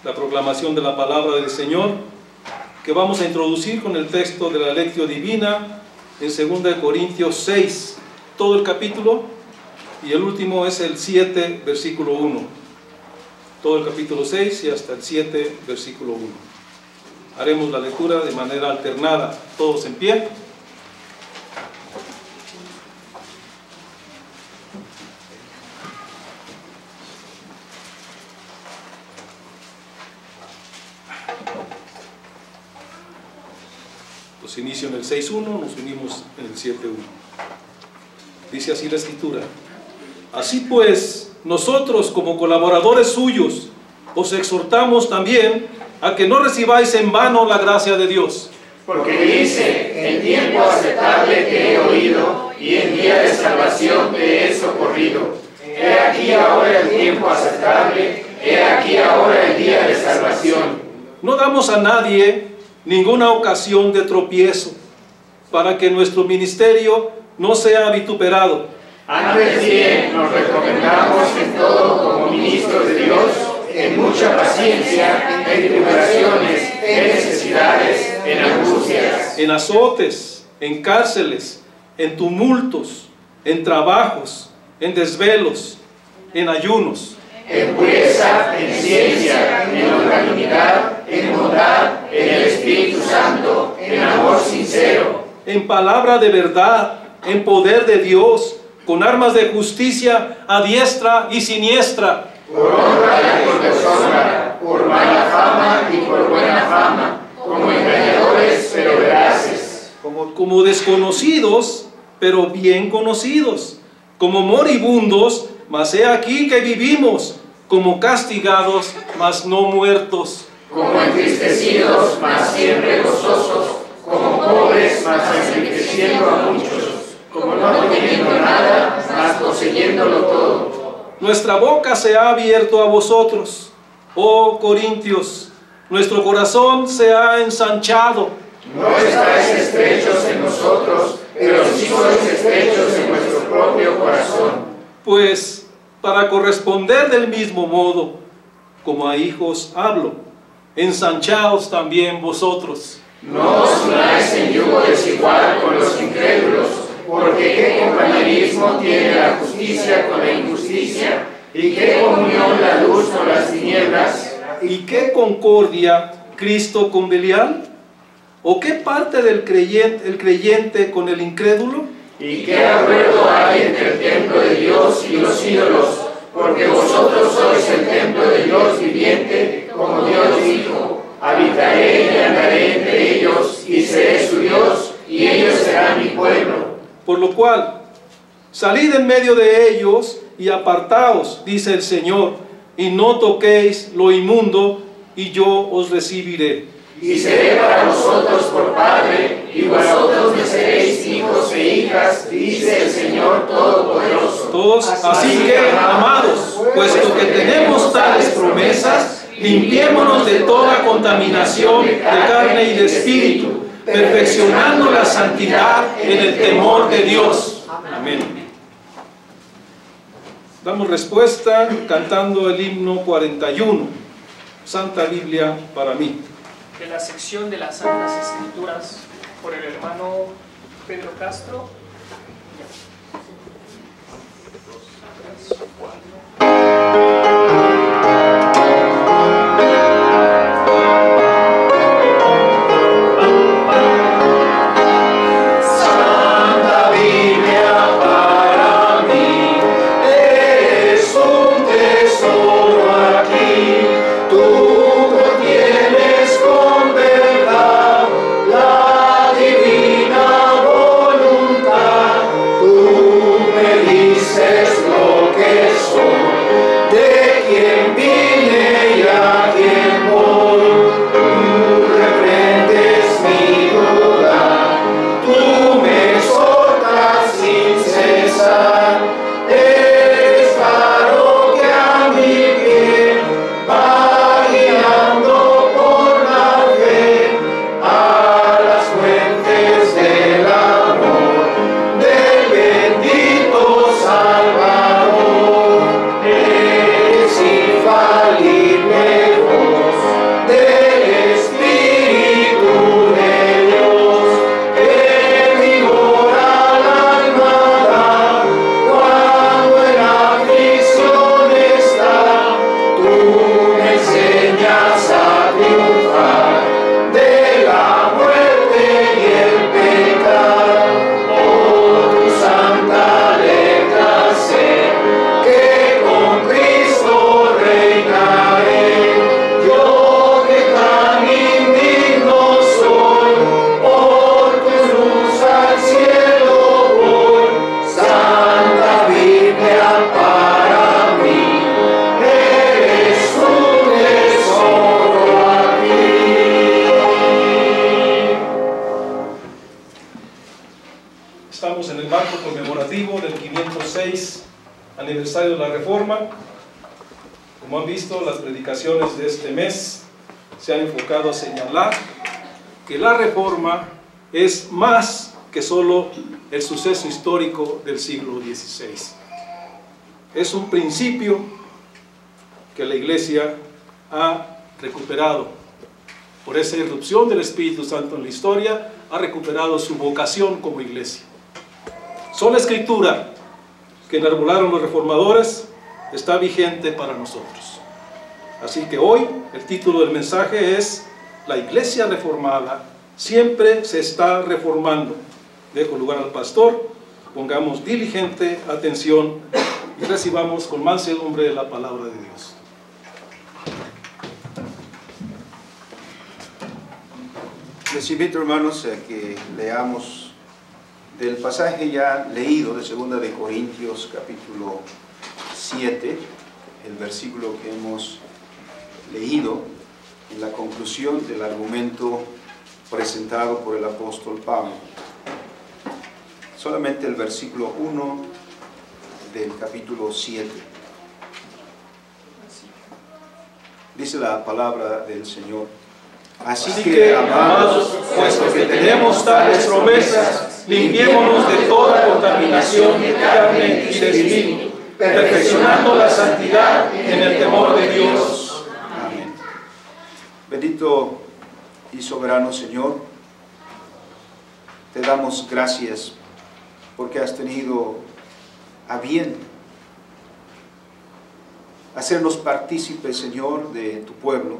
la proclamación de la palabra del Señor, que vamos a introducir con el texto de la Lectio Divina en 2 Corintios 6, todo el capítulo, y el último es el 7, versículo 1. Todo el capítulo 6 y hasta el 7, versículo 1. Haremos la lectura de manera alternada, todos en pie. Los inicio en el 6.1, nos unimos en el 7.1. Dice así la Escritura: así pues, nosotros como colaboradores suyos, os exhortamos también a que no recibáis en vano la gracia de Dios. Porque dice, en tiempo aceptable te he oído, y en día de salvación te he socorrido. He aquí ahora el tiempo aceptable, he aquí ahora el día de salvación. No damos a nadie ninguna ocasión de tropiezo, para que nuestro ministerio no sea vituperado. Antes bien nos recomendamos en todo como ministros de Dios, en mucha paciencia, en tribulaciones, en necesidades, en angustias, En azotes, en cárceles, en tumultos, en trabajos, en desvelos, en ayunos, en pureza, en ciencia, en longanimidad, en bondad, en el Espíritu Santo, en amor sincero, en palabra de verdad, en poder de Dios, con armas de justicia a diestra y siniestra, por honra y por deshonra, por mala fama y por buena fama, como engañadores pero veraces, como desconocidos, pero bien conocidos, como moribundos, mas he aquí que vivimos, como castigados, mas no muertos, como entristecidos, mas siempre gozosos, como pobres, mas enriqueciendo a muchos, como no teniendo nada, mas poseyéndolo todo. Nuestra boca se ha abierto a vosotros, oh Corintios, nuestro corazón se ha ensanchado. No estáis estrechos en nosotros, pero sí sois estrechos en vuestro propio corazón. Pues, para corresponder del mismo modo, como a hijos hablo, ensanchaos también vosotros. No os unáis en yugo desigual con los incrédulos, porque qué compañerismo tiene la justicia con la injusticia, y qué comunión la luz con las tinieblas, ¿Y qué concordia Cristo con Belial? ¿O qué parte del creyente con el incrédulo? y qué acuerdo hay entre el templo de Dios y los ídolos, porque vosotros sois el templo de Dios viviente, como Dios dijo, habitaré y andaré entre ellos, y seré su Dios, y ellos serán mi pueblo. Por lo cual, salid en medio de ellos y apartaos, dice el Señor, y no toquéis lo inmundo, y yo os recibiré. Y seré para vosotros por Padre, y vosotros me seréis hijos e hijas, dice el Señor Todopoderoso. Todos, así que, amados, puesto que tenemos tales promesas, limpiémonos de toda contaminación de carne y de espíritu, perfeccionando la santidad en el temor de Dios. Amén. Damos respuesta cantando el himno 41, Santa Biblia para mí. De la sección de las Santas Escrituras, por el hermano Pedro Castro. Santa Biblia para mí, es un tesoro aquí, tú contienes con verdad la divina voluntad, tú me dices lo que soy, de aniversario de la Reforma. Como han visto, las predicaciones de este mes se han enfocado a señalar que la Reforma es más que solo el suceso histórico del siglo XVI. Es un principio que la Iglesia ha recuperado. Por esa irrupción del Espíritu Santo en la historia, ha recuperado su vocación como Iglesia. Sola Escritura que enarbolaron los reformadores está vigente para nosotros. Así que hoy el título del mensaje es: la Iglesia reformada siempre se está reformando. Dejo lugar al pastor, pongamos diligente atención y recibamos con mansedumbre la palabra de Dios. Les invito, hermanos, a que leamos del pasaje ya leído de 2 de Corintios capítulo 7, el versículo que hemos leído en la conclusión del argumento presentado por el apóstol Pablo. Solamente el versículo 1 del capítulo 7. Dice la palabra del Señor: Así que, amados, puesto que tenemos tales promesas, limpiémonos de toda contaminación de carne y de espíritu, perfeccionando la santidad en el temor de Dios. Amén. Bendito y soberano Señor, te damos gracias porque has tenido a bien hacernos partícipes, Señor, de tu pueblo,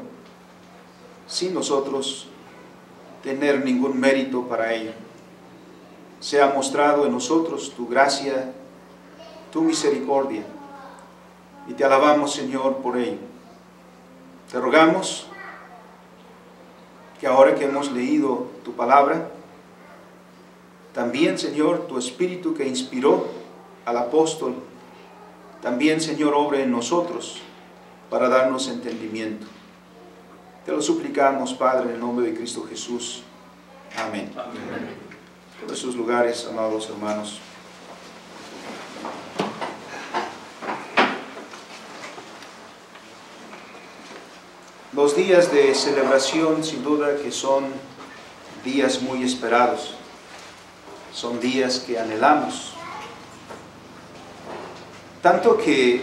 sin nosotros tener ningún mérito para ello. Se ha mostrado en nosotros tu gracia, tu misericordia, y te alabamos, Señor, por ello. Te rogamos que ahora que hemos leído tu palabra, también, Señor, tu Espíritu que inspiró al apóstol, también, Señor, obre en nosotros para darnos entendimiento. Te lo suplicamos, Padre, en el nombre de Cristo Jesús. Amén. Amén. Por sus lugares, amados hermanos. Los días de celebración, sin duda que son días muy esperados. Son días que anhelamos. Tanto que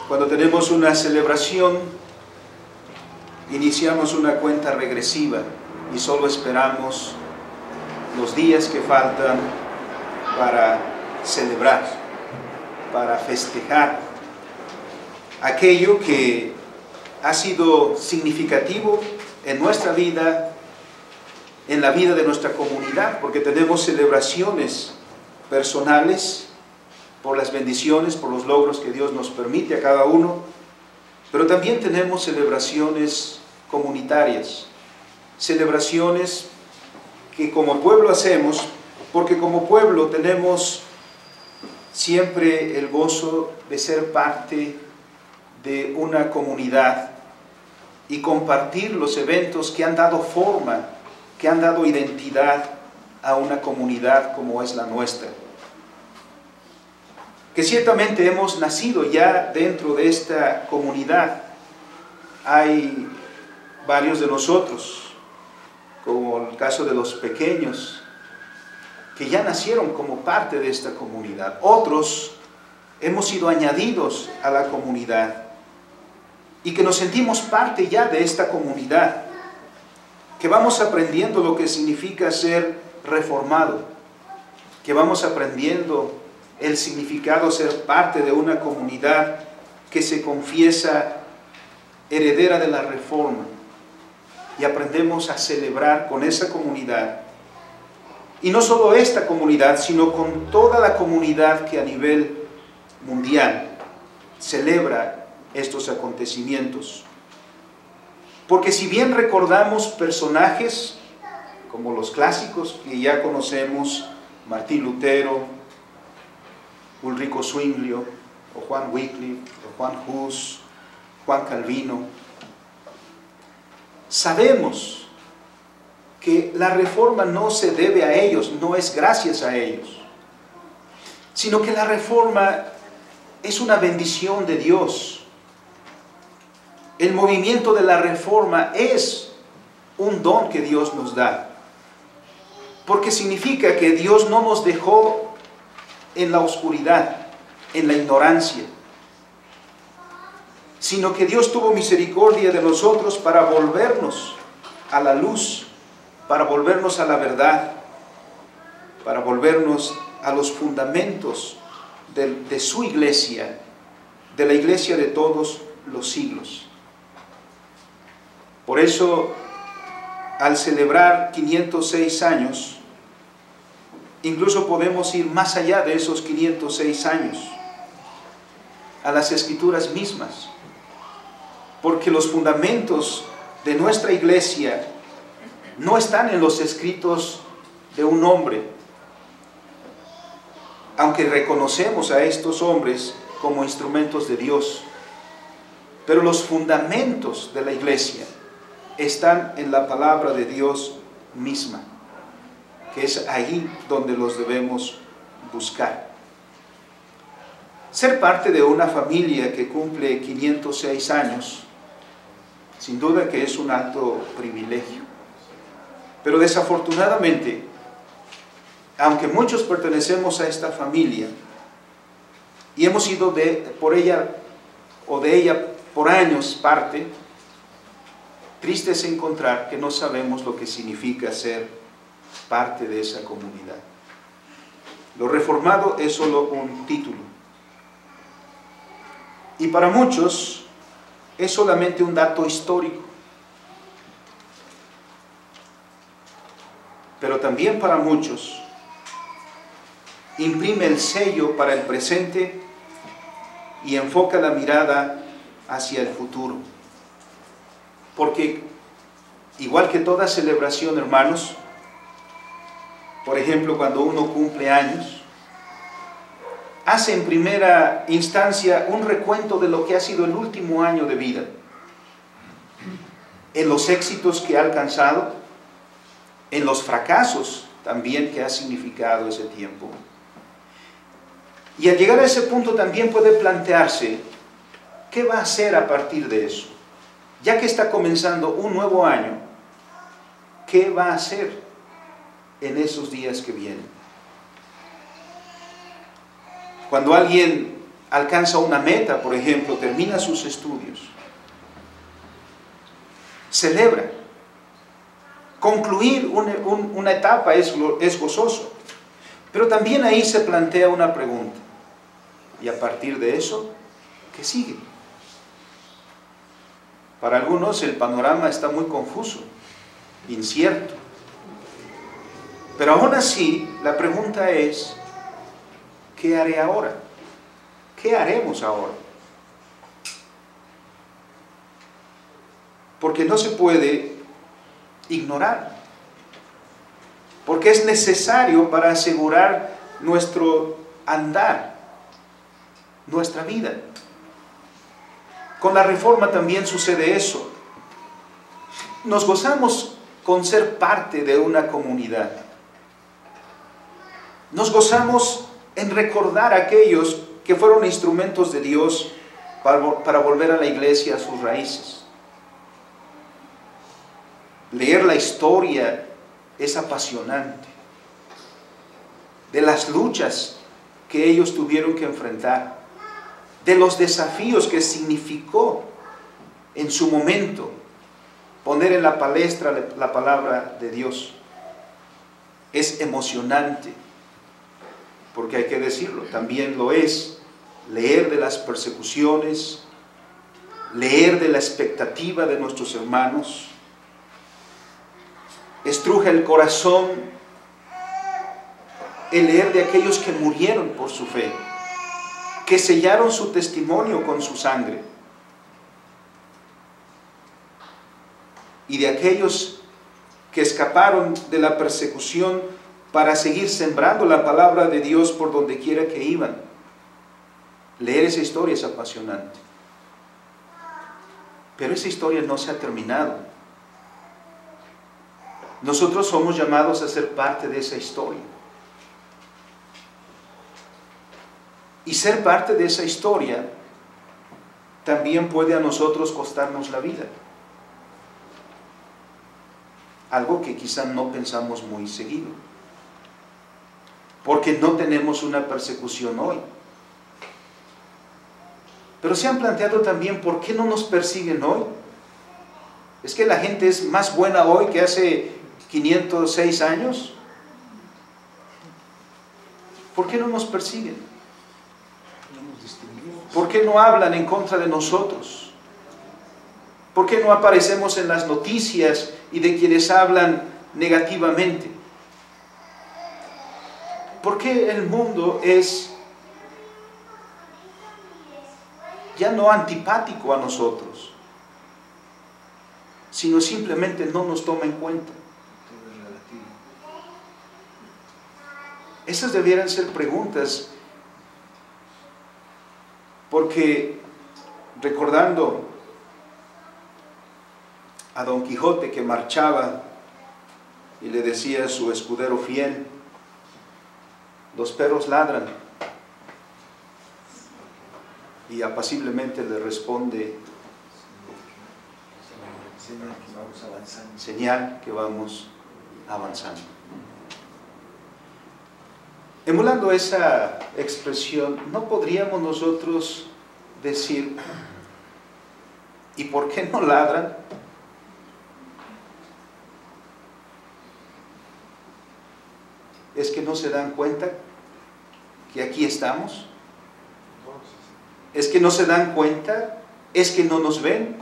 cuando tenemos una celebración, iniciamos una cuenta regresiva y solo esperamos los días que faltan para celebrar, para festejar aquello que ha sido significativo en nuestra vida, en la vida de nuestra comunidad, porque tenemos celebraciones personales por las bendiciones, por los logros que Dios nos permite a cada uno, pero también tenemos celebraciones comunitarias, celebraciones que como pueblo hacemos, porque como pueblo tenemos siempre el gozo de ser parte de una comunidad y compartir los eventos que han dado forma, que han dado identidad a una comunidad como es la nuestra. Que ciertamente hemos nacido ya dentro de esta comunidad. Hay varios de nosotros, como el caso de los pequeños, que ya nacieron como parte de esta comunidad. Otros hemos sido añadidos a la comunidad y que nos sentimos parte ya de esta comunidad, que vamos aprendiendo lo que significa ser reformado, que vamos aprendiendo el significado de ser parte de una comunidad que se confiesa heredera de la Reforma, y aprendemos a celebrar con esa comunidad, y no solo esta comunidad, sino con toda la comunidad que a nivel mundial celebra estos acontecimientos. Porque si bien recordamos personajes como los clásicos que ya conocemos, Martín Lutero, Ulrico Zwinglio, o Juan Wycliffe, o Juan Hus, Juan Calvino, sabemos que la reforma no se debe a ellos, no es gracias a ellos, sino que la reforma es una bendición de Dios. El movimiento de la Reforma es un don que Dios nos da, porque significa que Dios no nos dejó en la oscuridad, en la ignorancia, sino que Dios tuvo misericordia de nosotros para volvernos a la luz, para volvernos a la verdad, para volvernos a los fundamentos de su iglesia, de la iglesia de todos los siglos. Por eso, al celebrar 506 años, incluso podemos ir más allá de esos 506 años, a las Escrituras mismas, porque los fundamentos de nuestra iglesia no están en los escritos de un hombre, aunque reconocemos a estos hombres como instrumentos de Dios, pero los fundamentos de la iglesia están en la palabra de Dios misma, que es ahí donde los debemos buscar. Ser parte de una familia que cumple 506 años, sin duda que es un alto privilegio. Pero desafortunadamente, aunque muchos pertenecemos a esta familia y hemos sido por ella por años parte, triste es encontrar que no sabemos lo que significa ser parte de esa comunidad. Lo reformado es solo un título. Y para muchos es solamente un dato histórico. Pero también para muchos imprime el sello para el presente y enfoca la mirada hacia el futuro. Porque, igual que toda celebración, hermanos, por ejemplo, cuando uno cumple años, hace en primera instancia un recuento de lo que ha sido el último año de vida, en los éxitos que ha alcanzado, en los fracasos también que ha significado ese tiempo. Y al llegar a ese punto también puede plantearse, ¿qué va a hacer a partir de eso? Ya que está comenzando un nuevo año, ¿qué va a hacer en esos días que vienen? Cuando alguien alcanza una meta, por ejemplo, termina sus estudios, celebra. Concluir una etapa es gozoso, pero también ahí se plantea una pregunta. Y a partir de eso, ¿qué sigue? Para algunos el panorama está muy confuso, incierto. Pero aún así, la pregunta es, ¿qué haré ahora? ¿Qué haremos ahora? Porque no se puede ignorar, porque es necesario para asegurar nuestro andar, nuestra vida. Con la Reforma también sucede eso. Nos gozamos con ser parte de una comunidad. Nos gozamos en recordar a aquellos que fueron instrumentos de Dios para volver a la iglesia a sus raíces. Leer la historia es apasionante, de las luchas que ellos tuvieron que enfrentar, de los desafíos que significó en su momento poner en la palestra la palabra de Dios. Es emocionante, porque hay que decirlo, también lo es leer de las persecuciones, leer de la expectativa de nuestros hermanos. Estruja el corazón el leer de aquellos que murieron por su fe, que sellaron su testimonio con su sangre, y de aquellos que escaparon de la persecución para seguir sembrando la palabra de Dios por donde quiera que iban. Leer esa historia es apasionante. Pero esa historia no se ha terminado. Nosotros somos llamados a ser parte de esa historia. Y ser parte de esa historia también puede a nosotros costarnos la vida. Algo que quizá no pensamos muy seguido. Porque no tenemos una persecución hoy. Pero se han planteado también, ¿por qué no nos persiguen hoy? ¿Es que la gente es más buena hoy que hace 506 años? ¿Por qué no nos persiguen? ¿Por qué no hablan en contra de nosotros? ¿Por qué no aparecemos en las noticias y de quienes hablan negativamente? ¿Por qué el mundo es ya no antipático a nosotros, sino simplemente no nos toma en cuenta? Esas debieran ser preguntas, porque recordando a Don Quijote que marchaba y le decía a su escudero fiel, los perros ladran, y apaciblemente le responde, señal que vamos avanzando. Emulando esa expresión, ¿no podríamos nosotros decir, ¿y por qué no ladran? ¿Es que no se dan cuenta que aquí estamos? ¿Es que no se dan cuenta? ¿Es que no nos ven?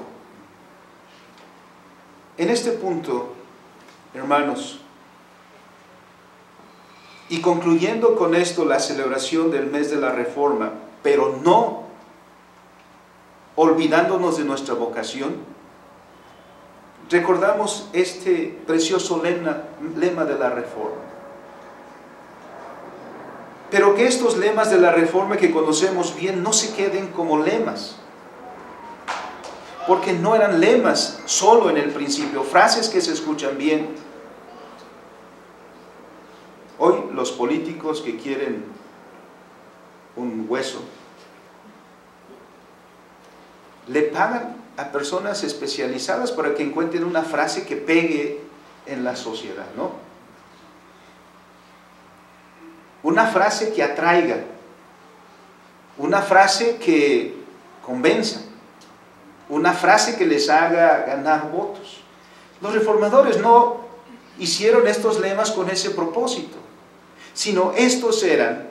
En este punto, hermanos, y concluyendo con esto la celebración del mes de la Reforma, pero no olvidándonos de nuestra vocación, recordamos este precioso lema de la Reforma. Pero que estos lemas de la Reforma que conocemos bien no se queden como lemas, porque no eran lemas solo en el principio, frases que se escuchan bien. Hoy los políticos que quieren un hueso le pagan a personas especializadas para que encuentren una frase que pegue en la sociedad, ¿no? Una frase que atraiga, una frase que convenza, una frase que les haga ganar votos. Los reformadores no hicieron estos lemas con ese propósito, sino estos eran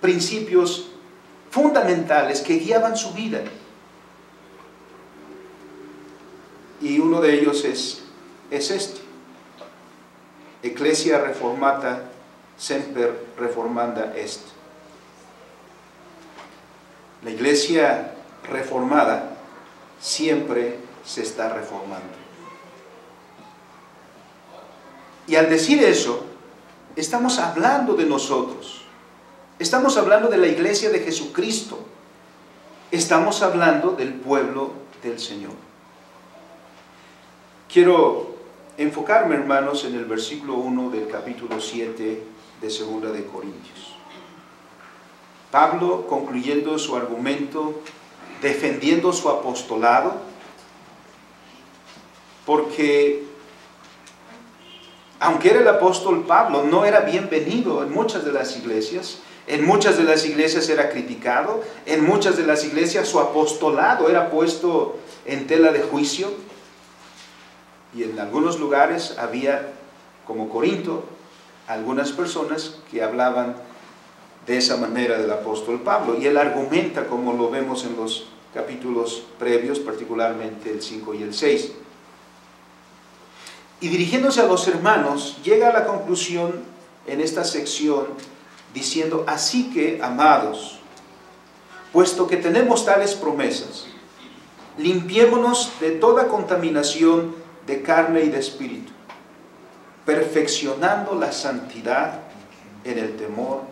principios fundamentales que guiaban su vida. Y uno de ellos es este: Ecclesia reformata semper reformanda est. La iglesia reformada siempre se está reformando. Y al decir eso, estamos hablando de nosotros. Estamos hablando de la iglesia de Jesucristo. Estamos hablando del pueblo del Señor. Quiero enfocarme, hermanos, en el versículo 1 del capítulo 7 de 2 de Corintios. Pablo, concluyendo su argumento, defendiendo su apostolado, porque aunque era el apóstol Pablo, no era bienvenido en muchas de las iglesias. En muchas de las iglesias era criticado, en muchas de las iglesias su apostolado era puesto en tela de juicio, y en algunos lugares había, como Corinto, algunas personas que hablaban de esa manera del apóstol Pablo, y él argumenta, como lo vemos en los capítulos previos, particularmente el 5 y el 6. Y dirigiéndose a los hermanos, llega a la conclusión en esta sección diciendo: así que, amados, puesto que tenemos tales promesas, limpiémonos de toda contaminación de carne y de espíritu, perfeccionando la santidad en el temor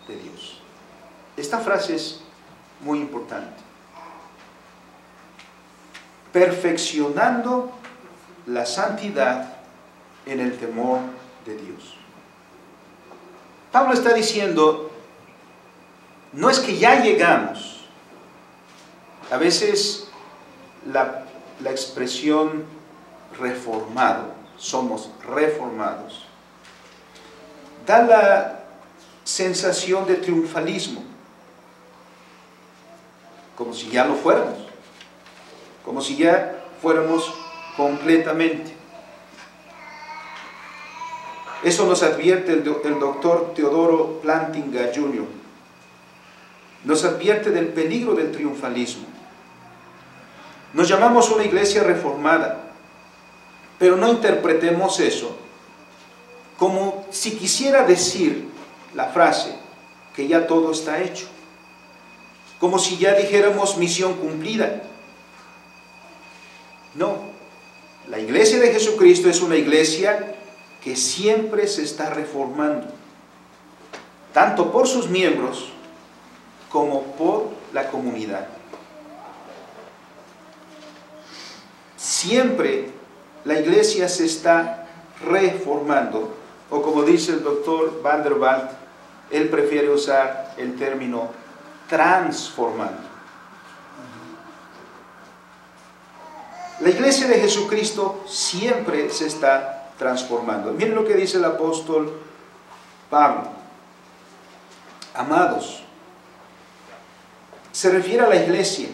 de Dios. Esta frase es muy importante. Perfeccionando la santidad en el temor de Dios. Pablo está diciendo: no es que ya llegamos. A veces la expresión reformado, somos reformados, da la sensación de triunfalismo, como si ya lo fuéramos, como si ya fuéramos completamente. Eso nos advierte el doctor Teodoro Plantinga Jr. Nos advierte del peligro del triunfalismo. Nos llamamos una iglesia reformada, pero no interpretemos eso como si quisiera decir la frase que ya todo está hecho, como si ya dijéramos misión cumplida. No, la iglesia de Jesucristo es una iglesia que siempre se está reformando, tanto por sus miembros como por la comunidad. Siempre la iglesia se está reformando, o como dice el doctor Van der Waalt, él prefiere usar el término transformando. La iglesia de Jesucristo siempre se está transformando. Miren lo que dice el apóstol Pablo. Amados, se refiere a la iglesia,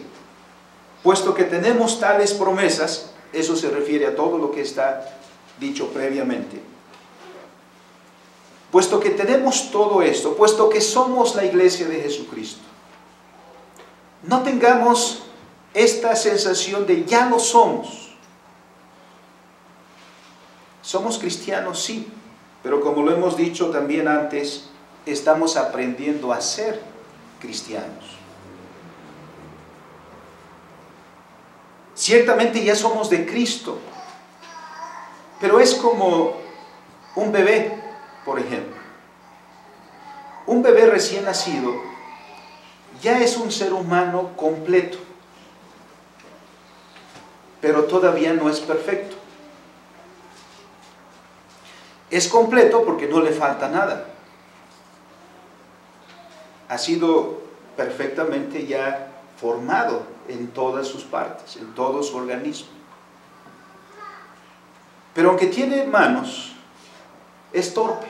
puesto que tenemos tales promesas. Eso se refiere a todo lo que está dicho previamente. Puesto que tenemos todo esto, puesto que somos la iglesia de Jesucristo, no tengamos esta sensación de ya lo somos. Somos cristianos, sí, pero como lo hemos dicho también antes, estamos aprendiendo a ser cristianos. Ciertamente ya somos de Cristo, pero es como un bebé, por ejemplo. Un bebé recién nacido ya es un ser humano completo, pero todavía no es perfecto. Es completo porque no le falta nada. Ha sido perfectamente ya formado en todas sus partes, en todo su organismo. Pero aunque tiene manos, es torpe.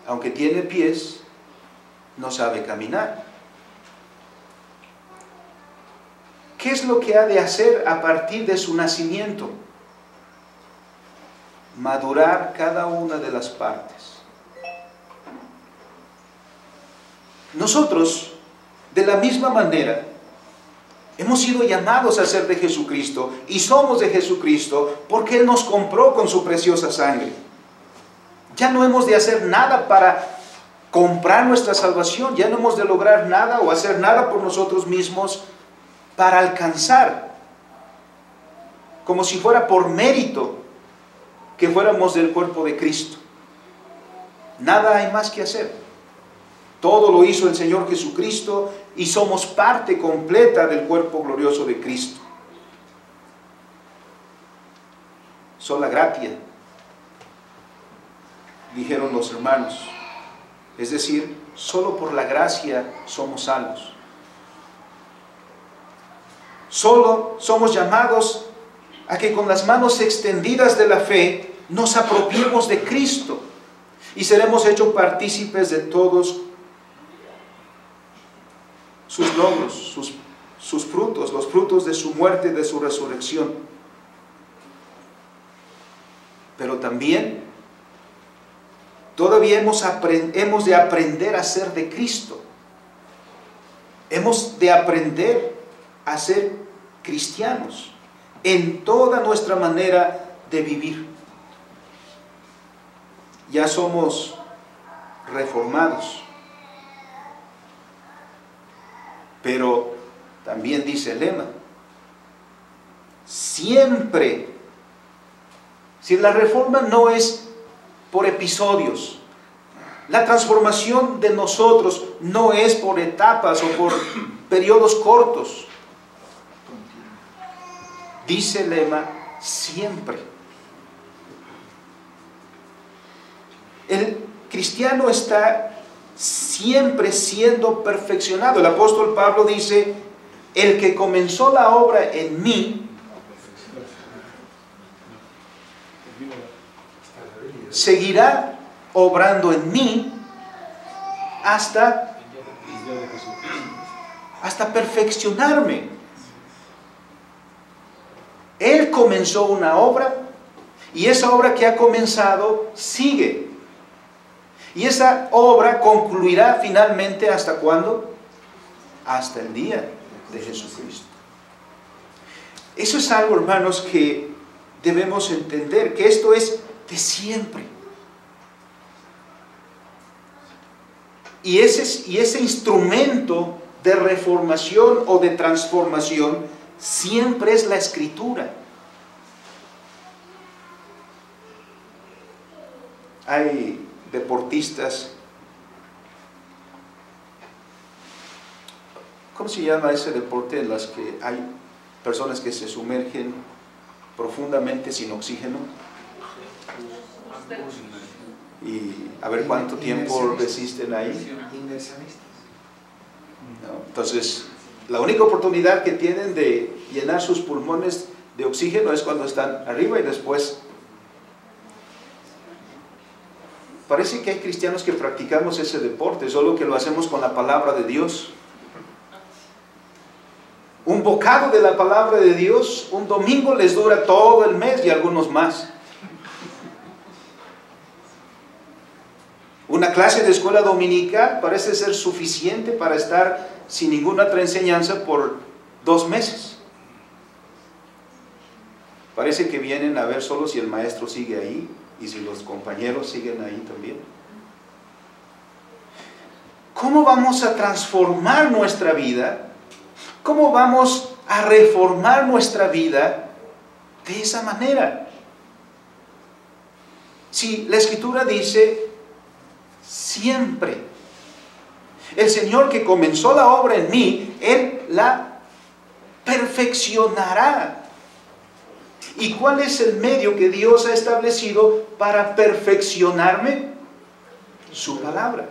Aunque tiene pies, no sabe caminar. ¿Qué es lo que ha de hacer a partir de su nacimiento? Madurar cada una de las partes. Nosotros, de la misma manera, hemos sido llamados a ser de Jesucristo y somos de Jesucristo porque Él nos compró con su preciosa sangre. Ya no hemos de hacer nada para comprar nuestra salvación, ya no hemos de lograr nada o hacer nada por nosotros mismos para alcanzar, como si fuera por mérito que fuéramos del cuerpo de Cristo. Nada hay más que hacer. Todo lo hizo el Señor Jesucristo y somos parte completa del cuerpo glorioso de Cristo. Sola gratia, dijeron los hermanos. Es decir, solo por la gracia somos salvos. Solo somos llamados a que con las manos extendidas de la fe nos apropiemos de Cristo y seremos hechos partícipes de todos sus logros, sus frutos, los frutos de su muerte y de su resurrección. Pero también todavía hemos de aprender a ser de Cristo. Hemos de aprender a ser cristianos en toda nuestra manera de vivir. Ya somos reformados. Pero también dice el lema, siempre. Si la reforma no es por episodios, la transformación de nosotros no es por etapas o por periodos cortos. Dice el lema, siempre. El cristiano está siempre siendo perfeccionado. El apóstol Pablo dice, el que comenzó la obra en mí, seguirá obrando en mí hasta perfeccionarme. Él comenzó una obra y esa obra que ha comenzado sigue. Y esa obra concluirá finalmente ¿hasta cuándo? Hasta el día de Jesucristo. Eso es algo, hermanos, que debemos entender, que esto es de siempre. Y ese instrumento de reformación o de transformación siempre es la Escritura. Hay deportistas, ¿cómo se llama ese deporte en las que hay personas que se sumergen profundamente sin oxígeno? Y a ver cuánto tiempo resisten ahí. ¿No? Entonces, la única oportunidad que tienen de llenar sus pulmones de oxígeno es cuando están arriba y después. Parece que hay cristianos que practicamos ese deporte, solo que lo hacemos con la palabra de Dios. Un bocado de la palabra de Dios, un domingo les dura todo el mes y algunos más. Una clase de escuela dominical parece ser suficiente para estar sin ninguna otra enseñanza por 2 meses. Parece que vienen a ver solo si el maestro sigue ahí y si los compañeros siguen ahí también. ¿Cómo vamos a transformar nuestra vida? ¿Cómo vamos a reformar nuestra vida de esa manera? Si la Escritura dice siempre, el Señor que comenzó la obra en mí, Él la perfeccionará. ¿Y cuál es el medio que Dios ha establecido para perfeccionarme? Su palabra.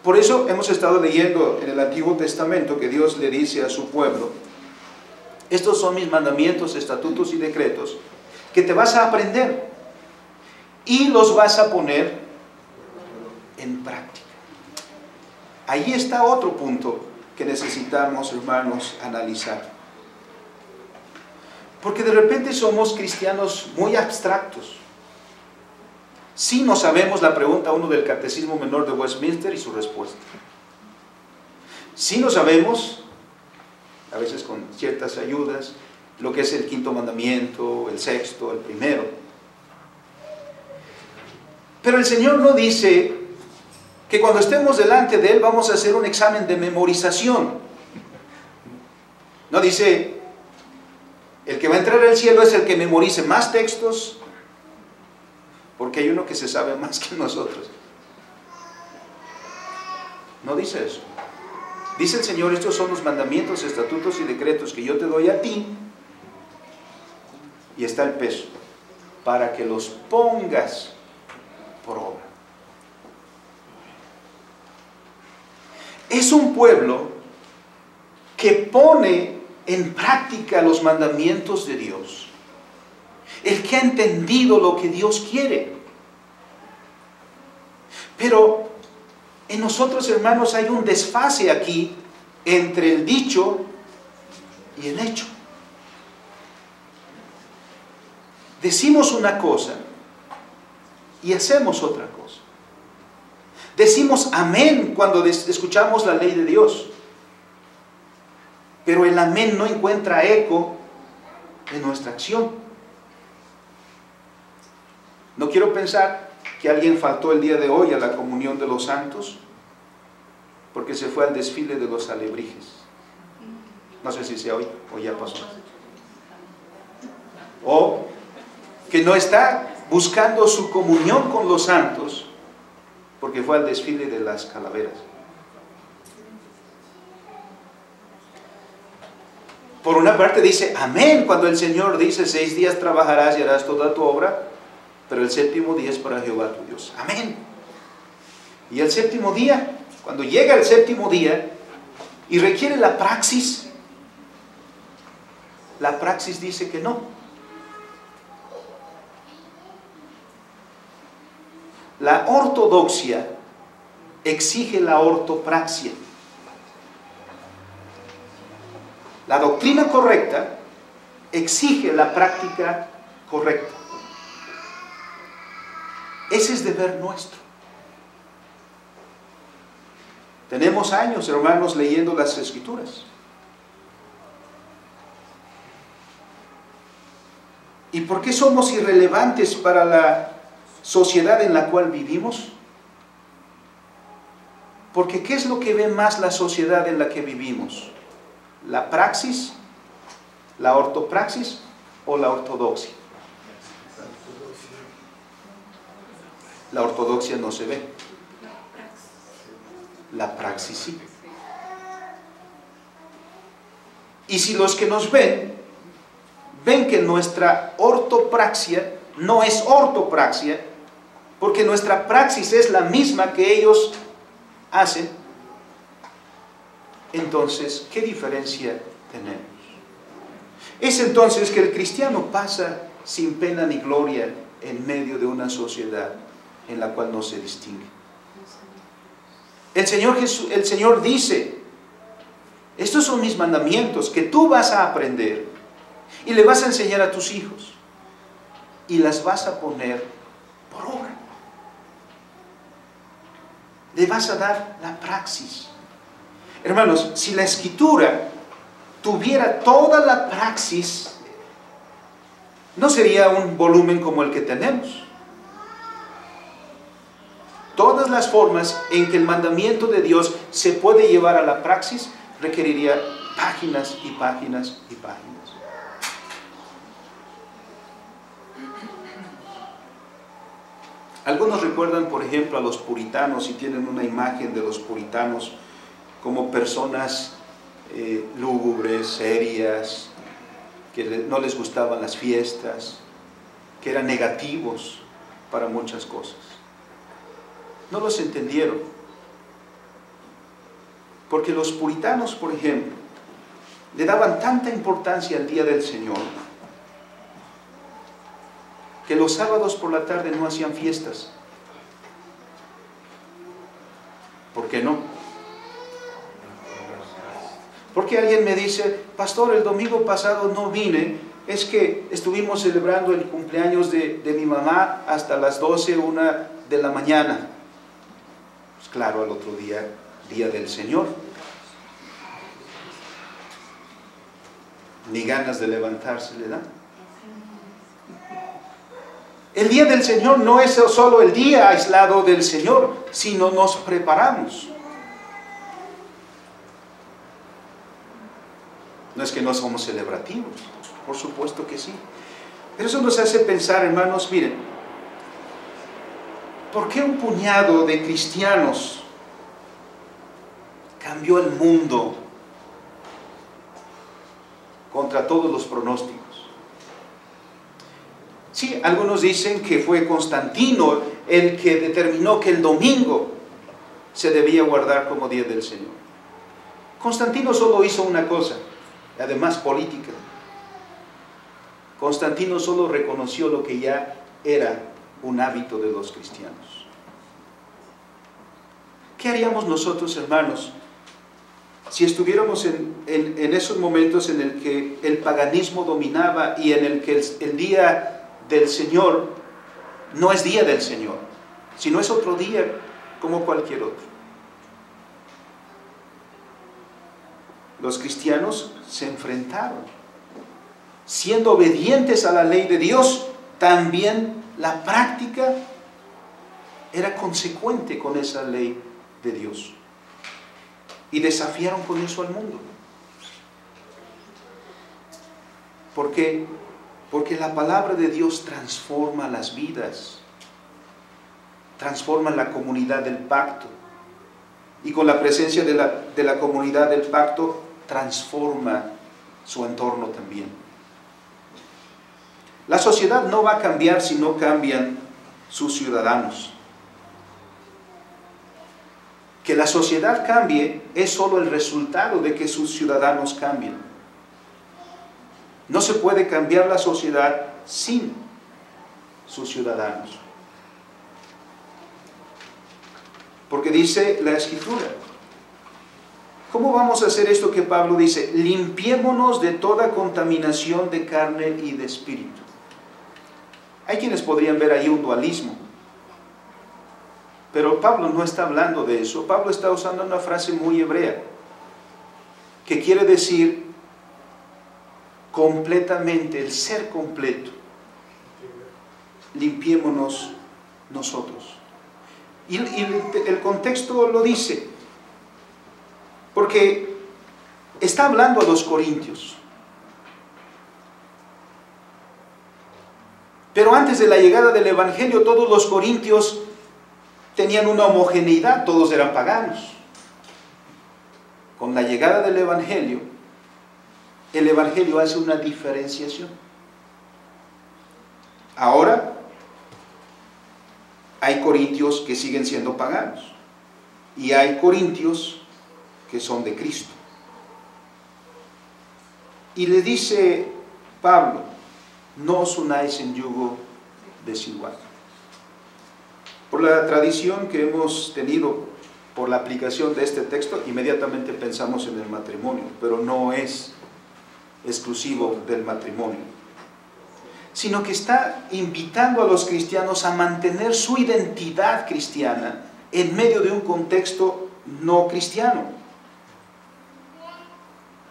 Por eso hemos estado leyendo en el Antiguo Testamento que Dios le dice a su pueblo, estos son mis mandamientos, estatutos y decretos, que te vas a aprender y los vas a poner en práctica. Ahí está otro punto que necesitamos, hermanos, analizar. Porque de repente somos cristianos muy abstractos. Sí no sabemos la pregunta 1 del Catecismo Menor de Westminster y su respuesta. Sí no sabemos, a veces con ciertas ayudas, lo que es el 5.º mandamiento, el 6.º, el 1.º. Pero el Señor no dice que cuando estemos delante de Él vamos a hacer un examen de memorización. No dice, el que va a entrar al cielo es el que memorice más textos, porque hay uno que se sabe más que nosotros. No dice eso. Dice el Señor, estos son los mandamientos, estatutos y decretos que yo te doy a ti, y está el peso, para que los pongas por obra. Es un pueblo que pone en práctica los mandamientos de Dios, el que ha entendido lo que Dios quiere. Pero en nosotros, hermanos, hay un desfase aquí entre el dicho y el hecho. Decimos una cosa y hacemos otra cosa. Decimos amén cuando escuchamos la ley de Dios, pero el amén no encuentra eco en nuestra acción. No quiero pensar que alguien faltó el día de hoy a la comunión de los santos porque se fue al desfile de los alebrijes. No sé si sea hoy o ya pasó. O que no está buscando su comunión con los santos porque fue al desfile de las calaveras. Por una parte dice amén cuando el Señor dice 6 días trabajarás y harás toda tu obra, pero el 7.º día es para Jehová tu Dios. Amén. Y el 7.º día Cuando llega el séptimo día y requiere la praxis dice que no. La ortodoxia exige la ortopraxia. La doctrina correcta exige la práctica correcta. Ese es deber nuestro. Tenemos años, hermanos, leyendo las Escrituras. ¿Y por qué somos irrelevantes para la sociedad en la cual vivimos? Porque ¿qué es lo que ve más la sociedad en la que vivimos? ¿La praxis, la ortopraxis o la ortodoxia? La ortodoxia no se ve. La praxis sí. Y si los que nos ven que nuestra ortopraxia no es ortopraxia, porque nuestra praxis es la misma que ellos hacen, entonces, ¿qué diferencia tenemos? Es entonces que el cristiano pasa sin pena ni gloria en medio de una sociedad en la cual no se distingue. El Señor dice, estos son mis mandamientos que tú vas a aprender y le vas a enseñar a tus hijos y las vas a poner por obra. Le vas a dar la praxis. Hermanos, si la Escritura tuviera toda la praxis, no sería un volumen como el que tenemos. Todas las formas en que el mandamiento de Dios se puede llevar a la praxis requeriría páginas y páginas y páginas. Algunos recuerdan, por ejemplo, a los puritanos y tienen una imagen de los puritanos como personas lúgubres, serias, que no les gustaban las fiestas, que eran negativos para muchas cosas. No los entendieron. Porque los puritanos, por ejemplo, le daban tanta importancia al día del Señor que los sábados por la tarde no hacían fiestas. ¿Por qué no? Porque alguien me dice, pastor, el domingo pasado no vine, es que estuvimos celebrando el cumpleaños de mi mamá hasta las 12, 1 de la mañana. Pues claro, al otro día, día del Señor. Ni ganas de levantarse le dan. El día del Señor no es solo el día aislado del Señor, sino nos preparamos. No es que no somos celebrativos, por supuesto que sí. Pero eso nos hace pensar, hermanos, miren, ¿por qué un puñado de cristianos cambió el mundo contra todos los pronósticos? Sí, algunos dicen que fue Constantino el que determinó que el domingo se debía guardar como día del Señor. Constantino solo hizo una cosa, además política. Constantino solo reconoció lo que ya era un hábito de los cristianos. ¿Qué haríamos nosotros, hermanos, si estuviéramos en esos momentos en el que el paganismo dominaba y en el que el día del Señor no es día del Señor, sino es otro día como cualquier otro? Los cristianos se enfrentaron, siendo obedientes a la ley de Dios. También la práctica era consecuente con esa ley de Dios, y desafiaron con eso al mundo. ¿Por qué? Porque la palabra de Dios transforma las vidas, transforma la comunidad del pacto, y con la presencia de la comunidad del pacto transforma su entorno también. La sociedad no va a cambiar si no cambian sus ciudadanos. Que Que la sociedad cambie es solo el resultado de que sus ciudadanos cambien. No se puede cambiar la sociedad sin sus ciudadanos. Porque dice la Escritura, ¿cómo vamos a hacer esto que Pablo dice? Limpiémonos de toda contaminación de carne y de espíritu. Hay quienes podrían ver ahí un dualismo, pero Pablo no está hablando de eso. Pablo está usando una frase muy hebrea, que quiere decir completamente, el ser completo. Limpiémonos nosotros. Y el contexto lo dice, porque está hablando a los corintios. Pero antes de la llegada del Evangelio, todos los corintios tenían una homogeneidad, todos eran paganos. Con la llegada del Evangelio, el Evangelio hace una diferenciación. Ahora hay corintios que siguen siendo paganos y hay corintios que son de Cristo. Y le dice Pablo, no os unáis en yugo desigual. Por la tradición que hemos tenido por la aplicación de este texto, inmediatamente pensamos en el matrimonio, pero no es exclusivo del matrimonio, sino que está invitando a los cristianos a mantener su identidad cristiana en medio de un contexto no cristiano.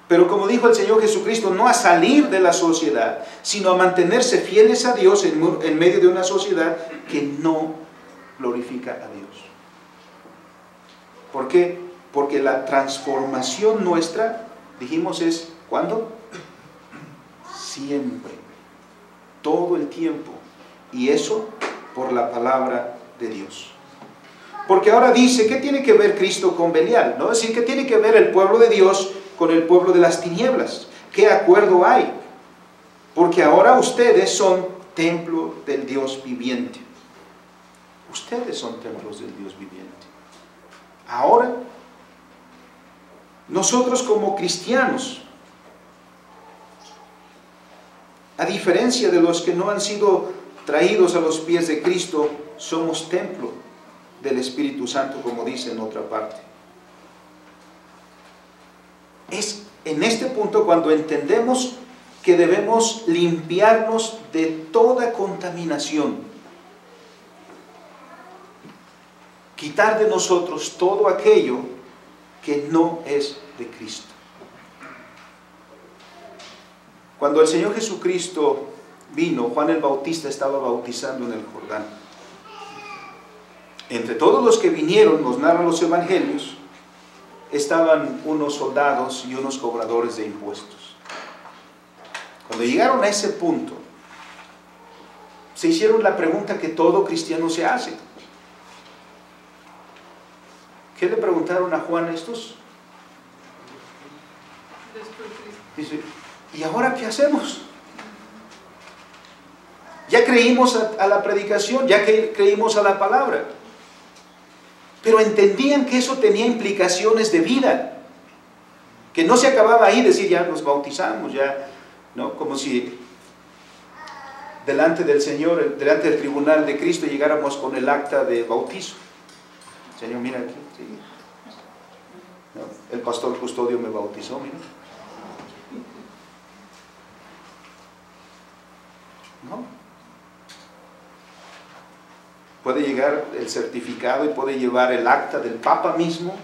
Pero como dijo el Señor Jesucristo, no a salir de la sociedad, sino a mantenerse fieles a Dios en medio de una sociedad que no glorifica a Dios. ¿Por qué? Porque la transformación nuestra, dijimos, es ¿cuándo? Siempre, todo el tiempo, y eso por la palabra de Dios. Porque ahora dice, ¿qué tiene que ver Cristo con Belial? ¿No? Es decir, ¿qué tiene que ver el pueblo de Dios con el pueblo de las tinieblas? ¿Qué acuerdo hay? Porque ahora ustedes son templo del Dios viviente. Ustedes son templos del Dios viviente. Ahora, nosotros como cristianos, a diferencia de los que no han sido traídos a los pies de Cristo, somos templo del Espíritu Santo, como dice en otra parte. Es en este punto cuando entendemos que debemos limpiarnos de toda contaminación, quitar de nosotros todo aquello que no es de Cristo. Cuando el Señor Jesucristo vino, Juan el Bautista estaba bautizando en el Jordán. Entre todos los que vinieron, nos narran los evangelios, estaban unos soldados y unos cobradores de impuestos. Cuando llegaron a ese punto, se hicieron la pregunta que todo cristiano se hace. ¿Qué le preguntaron a Juan estos? Dice, ¿y ahora qué hacemos? Ya creímos a la predicación, ya creímos a la palabra, pero entendían que eso tenía implicaciones de vida, que no se acababa ahí decir ya nos bautizamos, ya, ¿no? Como si delante del Señor, delante del tribunal de Cristo llegáramos con el acta de bautizo. Señor, mira aquí, sí. ¿No? El pastor custodio me bautizó, mira. ¿No? Puede llegar el certificado y puede llevar el acta del Papa mismo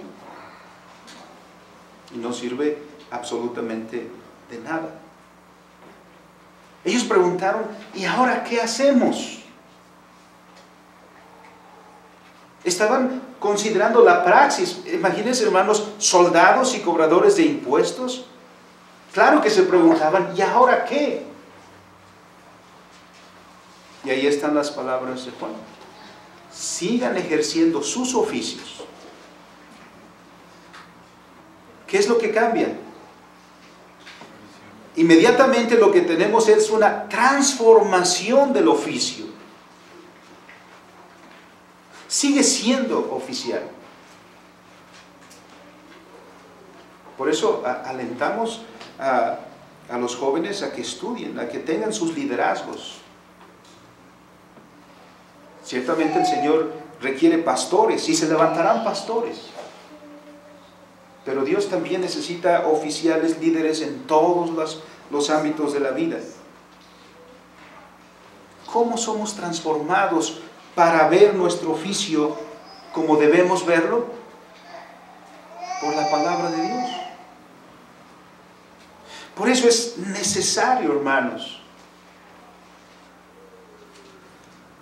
y no sirve absolutamente de nada. Ellos preguntaron, ¿y ahora qué hacemos? Estaban considerando la praxis. Imagínense, hermanos, soldados y cobradores de impuestos. Claro que se preguntaban, ¿y ahora qué? Y ahí están las palabras de Juan. Sigan ejerciendo sus oficios. ¿Qué es lo que cambia? Inmediatamente lo que tenemos es una transformación del oficio. Sigue siendo oficial, Por eso alentamos a los jóvenes a que estudien, a que tengan sus liderazgos. Ciertamente el Señor requiere pastores y se levantarán pastores. Pero Dios también necesita oficiales, líderes en todos los ámbitos de la vida. ¿Cómo somos transformados para ver nuestro oficio como debemos verlo? Por la palabra de Dios. Por eso es necesario, hermanos.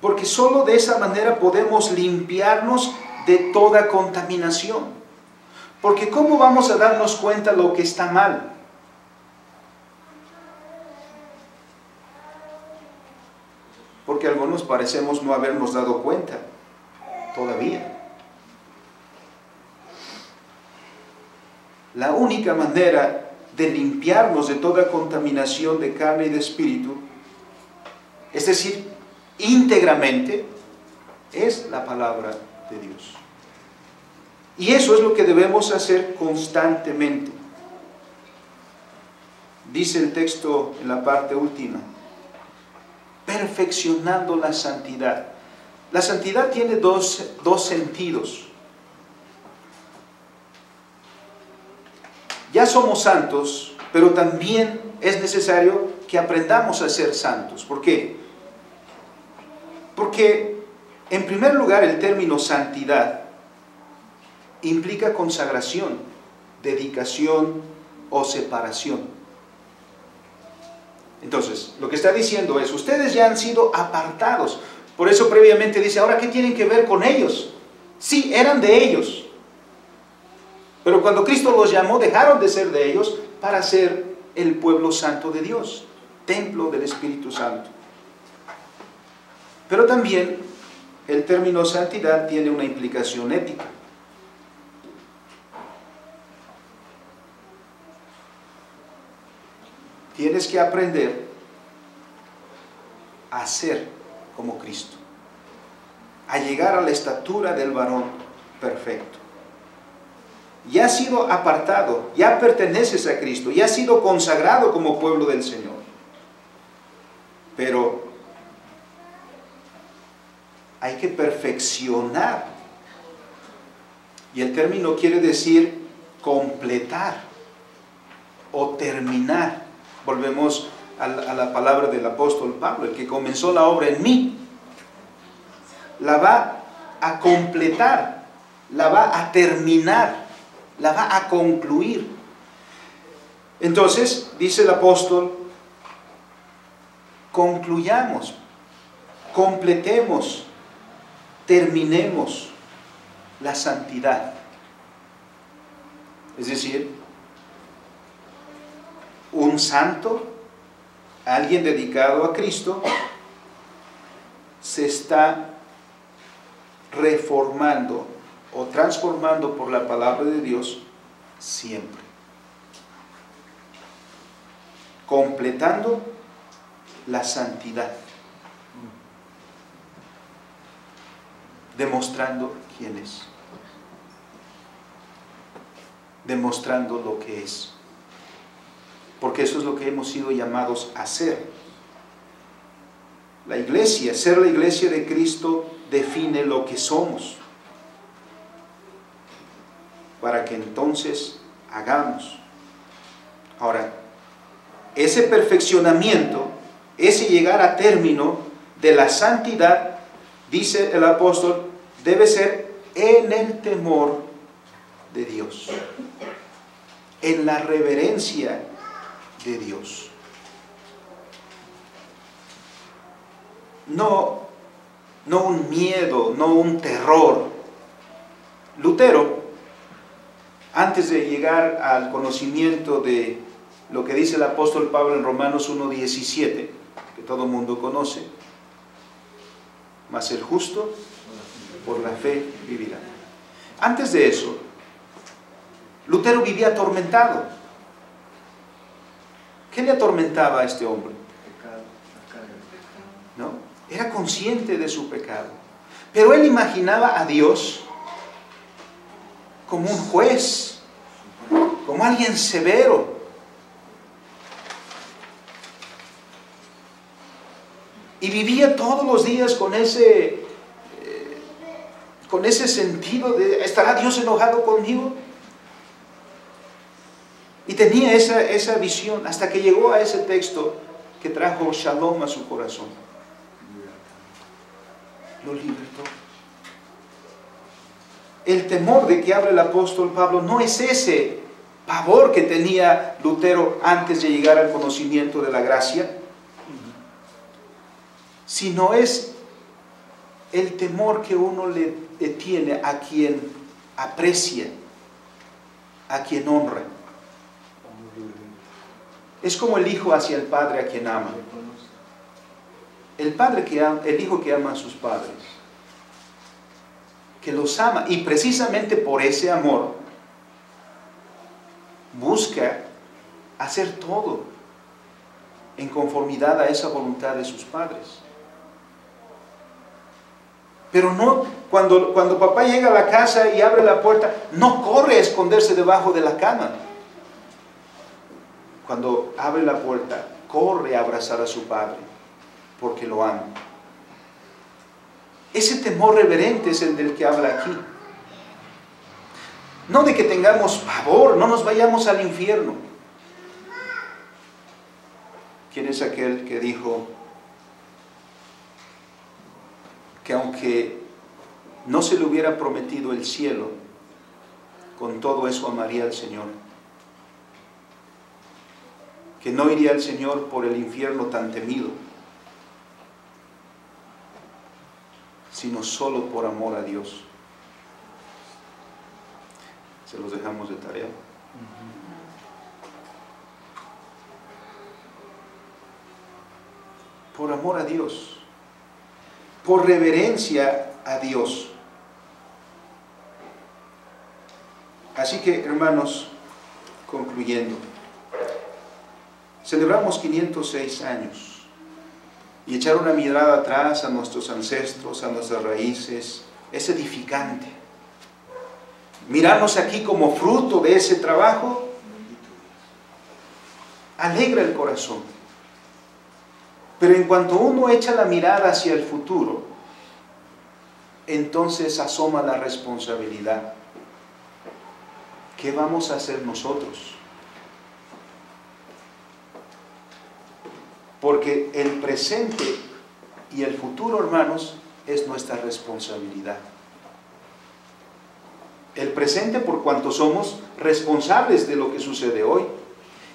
Porque solo de esa manera podemos limpiarnos de toda contaminación. Porque ¿cómo vamos a darnos cuenta lo que está mal? Porque algunos parecemos no habernos dado cuenta todavía. La única manera de limpiarnos de toda contaminación de carne y de espíritu, es decir, íntegramente, es la palabra de Dios. Y eso es lo que debemos hacer constantemente. Dice el texto en la parte última, perfeccionando la santidad. La santidad tiene dos sentidos. Ya somos santos, pero también es necesario que aprendamos a ser santos. ¿Por qué? Porque, en primer lugar, el término santidad implica consagración, dedicación o separación. Entonces, lo que está diciendo es, ustedes ya han sido apartados. Por eso previamente dice, ahora, ¿qué tienen que ver con ellos? Sí, eran de ellos. Pero cuando Cristo los llamó, dejaron de ser de ellos para ser el pueblo santo de Dios, templo del Espíritu Santo. Pero también el término santidad tiene una implicación ética. Tienes que aprender a ser como Cristo, a llegar a la estatura del varón perfecto. Ya has sido apartado, ya perteneces a Cristo, ya has sido consagrado como pueblo del Señor. Pero hay que perfeccionar. Y el término quiere decir completar o terminar. Volvemos a la palabra del apóstol Pablo, el que comenzó la obra en mí, la va a completar, la va a terminar, la va a concluir. Entonces, dice el apóstol, concluyamos, completemos, terminemos la santidad. Es decir, un santo, alguien dedicado a Cristo, se está reformando o transformando por la palabra de Dios siempre, completando la santidad, demostrando quién es, demostrando lo que es, porque eso es lo que hemos sido llamados a ser. La iglesia, ser la iglesia de Cristo, define lo que somos, para que entonces hagamos. Ahora, ese perfeccionamiento, ese llegar a término de la santidad, dice el apóstol, debe ser en el temor de Dios, en la reverencia de Dios. No un miedo, no un terror. Lutero, antes de llegar al conocimiento de lo que dice el apóstol Pablo en Romanos 1:17, que todo el mundo conoce, mas el justo por la fe vivirá. Antes de eso, Lutero vivía atormentado. ¿Qué le atormentaba a este hombre? ¿No? Era consciente de su pecado. Pero él imaginaba a Dios como un juez como alguien severo. Y vivía todos los días con ese sentido de, ¿estará Dios enojado conmigo? Y tenía esa visión hasta que llegó a ese texto que trajo shalom a su corazón. Lo libertó. El temor de que habla el apóstol Pablo no es ese pavor que tenía Lutero antes de llegar al conocimiento de la gracia, sino es el temor que uno le tiene a quien aprecia, a quien honra. Es como el hijo hacia el padre a quien ama. El hijo que ama a sus padres, que los ama, y precisamente por ese amor busca hacer todo en conformidad a esa voluntad de sus padres. Pero no, cuando papá llega a la casa y abre la puerta, no corre a esconderse debajo de la cama. Cuando abre la puerta, corre a abrazar a su padre, porque lo ama. Ese temor reverente es el del que habla aquí. No de que tengamos pavor, no nos vayamos al infierno. ¿Quién es aquel que dijo que aunque no se le hubiera prometido el cielo, con todo eso amaría al Señor? Que no iría al Señor por el infierno tan temido, sino solo por amor a Dios. Se los dejamos de tarea. Por amor a Dios, por reverencia a Dios. Así que, hermanos, concluyendo, celebramos 506 años y echar una mirada atrás a nuestros ancestros, a nuestras raíces, es edificante. Mirarnos aquí como fruto de ese trabajo alegra el corazón. Pero en cuanto uno echa la mirada hacia el futuro, entonces asoma la responsabilidad. ¿Qué vamos a hacer nosotros? Porque el presente y el futuro, hermanos, es nuestra responsabilidad. El presente por cuanto somos responsables de lo que sucede hoy,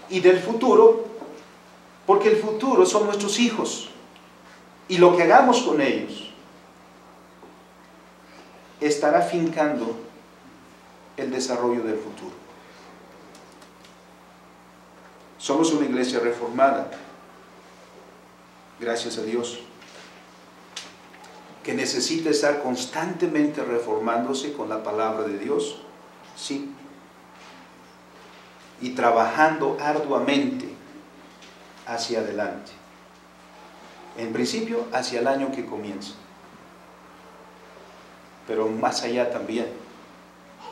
y del futuro porque el futuro son nuestros hijos, y lo que hagamos con ellos estará fincando el desarrollo del futuro. Somos una iglesia reformada, gracias a Dios, que necesita estar constantemente reformándose con la palabra de Dios, sí, y trabajando arduamente hacia adelante. En principio, hacia el año que comienza, pero más allá también,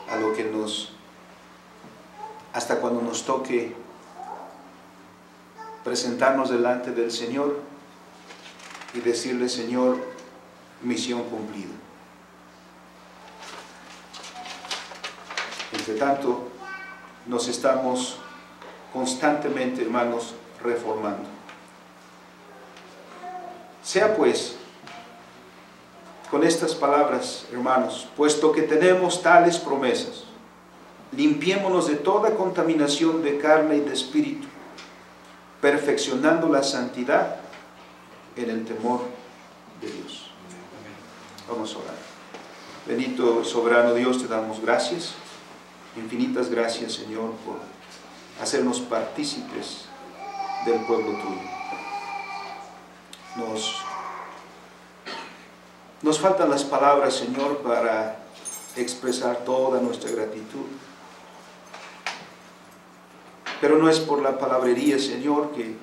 a lo que hasta cuando nos toque presentarnos delante del Señor y decirle: Señor, misión cumplida. Entre tanto, nos estamos constantemente, hermanos, reformando. Sea pues, con estas palabras, hermanos, puesto que tenemos tales promesas, limpiémonos de toda contaminación de carne y de espíritu, perfeccionando la santidad en el temor de Dios. Vamos a orar. Bendito soberano Dios, te damos gracias, infinitas gracias, Señor, por hacernos partícipes del pueblo tuyo. Nos faltan las palabras, Señor, para expresar toda nuestra gratitud, pero no es por la palabrería, Señor, que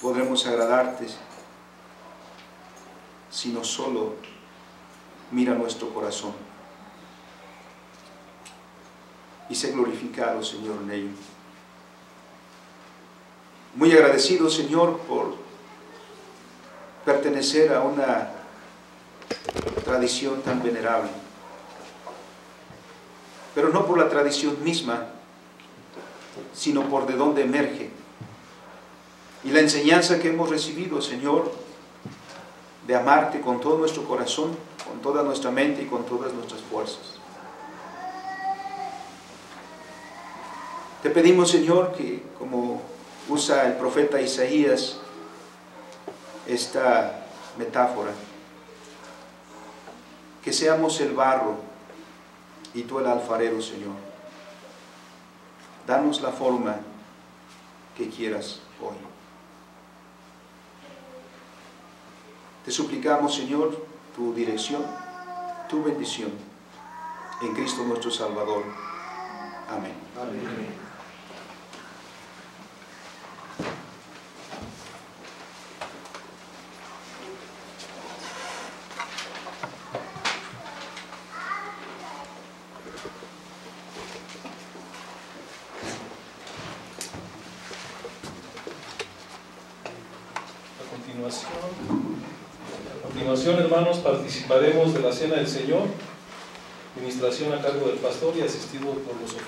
podremos agradarte, sino solo mira nuestro corazón. y sé glorificado, Señor, en ello. Muy agradecido, Señor, por pertenecer a una tradición tan venerable, pero no por la tradición misma, sino por de dónde emerge. Y la enseñanza que hemos recibido, Señor, de amarte con todo nuestro corazón, con toda nuestra mente y con todas nuestras fuerzas. Te pedimos, Señor, que como usa el profeta Isaías esta metáfora, que seamos el barro y tú el alfarero, Señor. Danos la forma que quieras hoy. Te suplicamos, Señor, tu dirección, tu bendición, en Cristo nuestro Salvador. Amén. Amén. A continuación, hermanos, participaremos de la Cena del Señor, ministración a cargo del pastor y asistido por los oficiales.